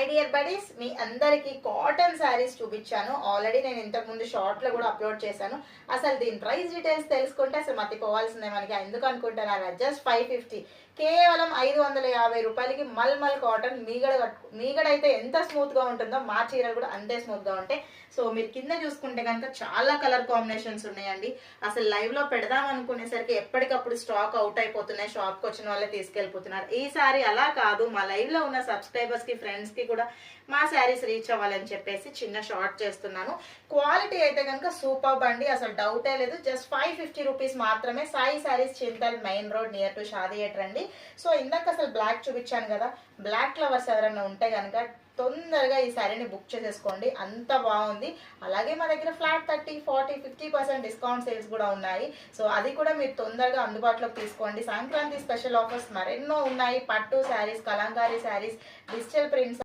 My dear buddies, మీ అందరికి cotton saris చూపించాను already. నేను ఇంతకు ముందు షార్ట్ లో కూడా అప్లోడ్ చేశాను. అసలు దీని ప్రైస్ డీటెయిల్స్ తెలుసుకుంటే అసలు మతిపోవాల్సిందే మనకి. ఎందుకు అనుకుంటున్నారా? జస్ట్ 550, కేవలం 550 రూపాయలకి మల్మల్ కాటన్ మీగడ అయితే ఎంత స్మూత్ గా ఉంటుందో మా చీరలు కూడా అంతే స్మూత్ గా ఉంటాయి. సో మీరు కింద చూసుకుంటే కనుక చాలా కలర్ కాంబినేషన్స్ ఉన్నాయండి. అసలు లైవ్ లో పెడదాం అనుకునేసరికి ఎప్పటికప్పుడు స్టాక్ అవుట్ అయిపోతున్నాయి. షాప్ కి వచ్చిన వాళ్ళే తీసుకెళ్లిపోతున్నారు. ఈసారి అలా కాదు, మా లైవ్ లో ఉన్న సబ్స్క్రైబర్స్ కి ఫ్రెండ్స్ కి కూడా మా శారీస్ రీచ్ అవ్వాలని చెప్పేసి చిన్న షార్ట్ చేస్తున్నాను. క్వాలిటీ అయితే కనుక సూపర్ అండి, అసలు డౌటే లేదు. జస్ట్ 550 రూపీస్ మాత్రమే. Sai sarees, Chintal, main road near to Shadi theatre అండి. సో ఇందాక అసలు బ్లాక్ చూపించాను కదా, బ్లాక్ ఫ్లవర్స్ ఎవరైనా ఉంటే కనుక తొందరగా ఈ శారీని బుక్ చేసేసుకోండి, అంత బాగుంది. అలాగే మా దగ్గర ఫ్లాట్ 30, 40, 50% డిస్కౌంట్ సేల్స్ కూడా ఉన్నాయి. సో అది కూడా మీరు తొందరగా అందుబాటులోకి తీసుకోండి. సంక్రాంతి స్పెషల్ ఆఫర్స్ మరెన్నో ఉన్నాయి. పట్టు శారీస్, కలంకారీ శారీస్, డిజిటల్ ప్రింట్స్